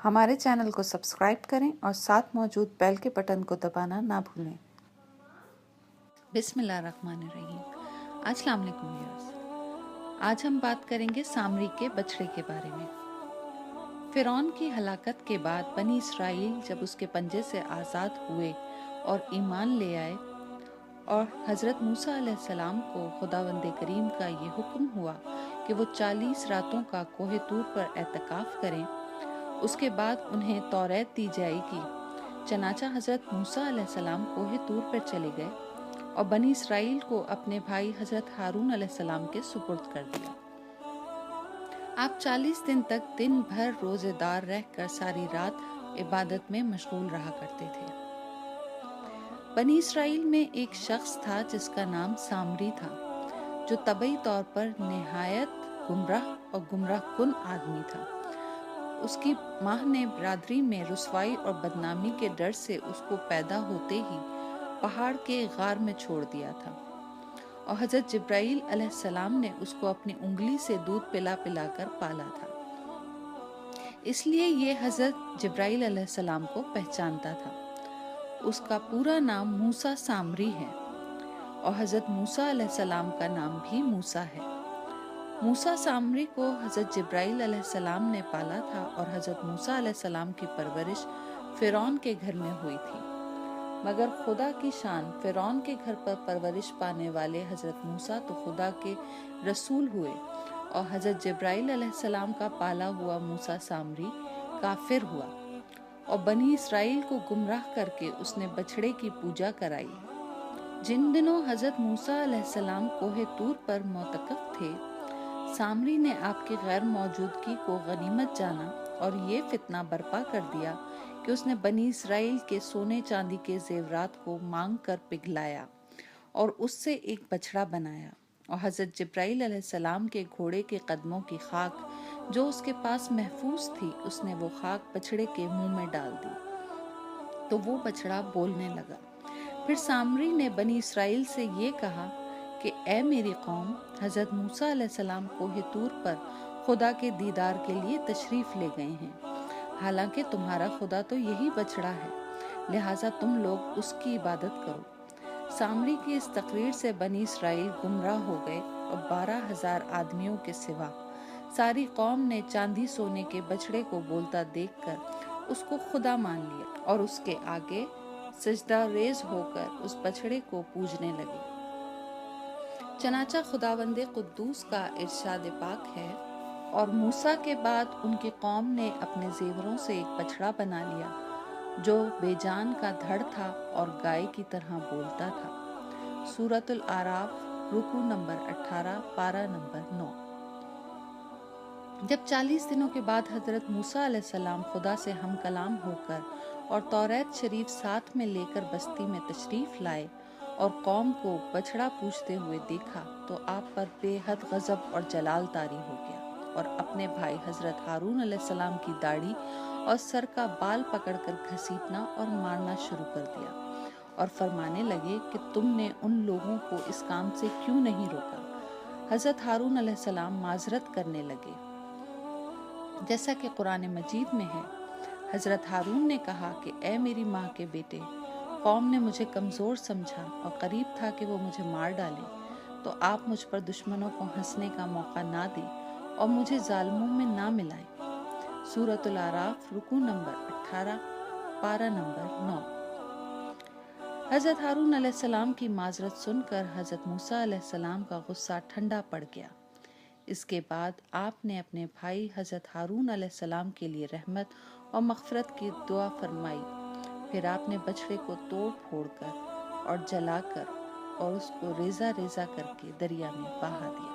ہمارے چینل کو سبسکرائب کریں اور ساتھ موجود بیل کے بٹن کو دبانا نہ بھولیں۔ بسم اللہ الرحمن الرحیم۔ السلام علیکم ویورز، آج ہم بات کریں گے سامری کے بچڑے کے بارے میں۔ فرعون کی ہلاکت کے بعد بنی اسرائیل جب اس کے پنجے سے آزاد ہوئے اور ایمان لے آئے اور حضرت موسیٰ علیہ السلام کو خداوند کریم کا یہ حکم ہوا کہ وہ 40 راتوں کا کوہ طور پر اعتکاف کریں، اس کے بعد انہیں توریت دی جائے گی۔ چنانچہ حضرت موسیٰ علیہ السلام کوہ طور پر چلے گئے اور بنی اسرائیل کو اپنے بھائی حضرت ہارون علیہ السلام کے سپرد کر دیا۔ آپ 40 دن تک دن بھر روزے دار رہ کر ساری رات عبادت میں مشغول رہا کرتے تھے۔ بنی اسرائیل میں ایک شخص تھا جس کا نام سامری تھا، جو طبعی طور پر نہایت گمراہ اور گمراہ کن آدمی تھا۔ اس کی ماں نے برادری میں رسوائی اور بدنامی کے ڈر سے اس کو پیدا ہوتے ہی پہاڑ کے غار میں چھوڑ دیا تھا، اور حضرت جبرائیل علیہ السلام نے اس کو اپنی انگلی سے دودھ پلا پلا کر پالا تھا، اس لیے یہ حضرت جبرائیل علیہ السلام کو پہچانتا تھا۔ اس کا پورا نام موسیٰ سامری ہے، اور حضرت موسیٰ علیہ السلام کا نام بھی موسیٰ ہے۔ موسیٰ سامری کو حضرت جبرائیل علیہ السلام نے پالا تھا، اور حضرت موسیٰ علیہ السلام کی پرورش فرعون کے گھر میں ہوئی تھی، مگر خدا کی شان، فرعون کے گھر پر پرورش پانے والے حضرت موسیٰ تو خدا کے رسول ہوئے، اور حضرت جبرائیل علیہ السلام کا پالا ہوا موسیٰ سامری کافر ہوا اور بنی اسرائیل کو گمراہ کر کے اس نے بچھڑے کی پوجا کرائی۔ جن دنوں حضرت موسیٰ علیہ السلام کوہ طور پر معتکف تھے، سامری نے آپ کی غیر موجودگی کو غنیمت جانا اور یہ فتنہ برپا کر دیا کہ اس نے بنی اسرائیل کے سونے چاندی کے زیورات کو مانگ کر پگھلایا اور اس سے ایک بچڑا بنایا، اور حضرت جبرائیل علیہ السلام کے گھوڑے کے قدموں کی خاک جو اس کے پاس محفوظ تھی، اس نے وہ خاک بچڑے کے منہ میں ڈال دی تو وہ بچڑا بولنے لگا۔ پھر سامری نے بنی اسرائیل سے یہ کہا کہ اے میری قوم، حضرت موسیٰ علیہ السلام کوہ طور پر خدا کے دیدار کے لیے تشریف لے گئے ہیں، حالانکہ تمہارا خدا تو یہی بچڑا ہے، لہٰذا تم لوگ اس کی عبادت کرو۔ سامری کی اس تقریر سے بنی اسرائیل گمراہ ہو گئے، اور 12,000 آدمیوں کے سوا ساری قوم نے چاندی سونے کے بچڑے کو بولتا دیکھ کر اس کو خدا مان لیا اور اس کے آگے سجدہ ریز ہو کر اس بچڑے کو پوجنے لگے۔ چنانچہ خداوند قدوس کا ارشاد پاک ہے، اور موسیٰ کے بعد ان کی قوم نے اپنے زیوروں سے ایک بچڑا بنا لیا جو بے جان کا دھڑ تھا اور گائے کی طرح بولتا تھا۔ سورۃ الاعراف رکوع نمبر 18 پارہ نمبر 9۔ جب 40 دنوں کے بعد حضرت موسیٰ علیہ السلام خدا سے ہم کلام ہو کر اور توریت شریف ساتھ میں لے کر بستی میں تشریف لائے اور قوم کو بچڑا پوجتے ہوئے دیکھا تو آپ پر بے حد غضب اور جلال طاری ہو گیا، اور اپنے بھائی حضرت ہارون علیہ السلام کی داڑھی اور سر کا بال پکڑ کر گھسیٹنا اور مارنا شروع کر دیا، اور فرمانے لگے کہ تم نے ان لوگوں کو اس کام سے کیوں نہیں روکا؟ حضرت ہارون علیہ السلام معذرت کرنے لگے، جیسا کہ قرآن مجید میں ہے۔ حضرت ہارون نے کہا کہ اے میری ماں کے بیٹے، قوم نے مجھے کمزور سمجھا اور قریب تھا کہ وہ مجھے مار ڈالے، تو آپ مجھ پر دشمنوں کو ہنسنے کا موقع نہ دیں اور مجھے ظالموں میں نہ ملائیں۔ سورۃ الاعراف رکوع نمبر 18 پارہ نمبر 9۔ حضرت ہارون علیہ السلام کی معذرت سن کر حضرت موسیٰ علیہ السلام کا غصہ ٹھنڈا پڑ گیا۔ اس کے بعد آپ نے اپنے بھائی حضرت ہارون علیہ السلام کے لیے رحمت اور مغفرت کی دعا فرمائی۔ پھر آپ نے بچڑے کو توڑ پھوڑ کر اور جلا کر اور اس کو ریزہ ریزہ کر کے دریا میں بہا دیا۔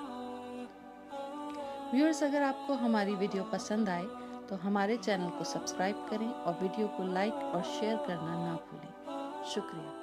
ویورز، اگر آپ کو ہماری ویڈیو پسند آئے تو ہمارے چینل کو سبسکرائب کریں اور ویڈیو کو لائک اور شیئر کرنا نہ بھولیں۔ شکریہ۔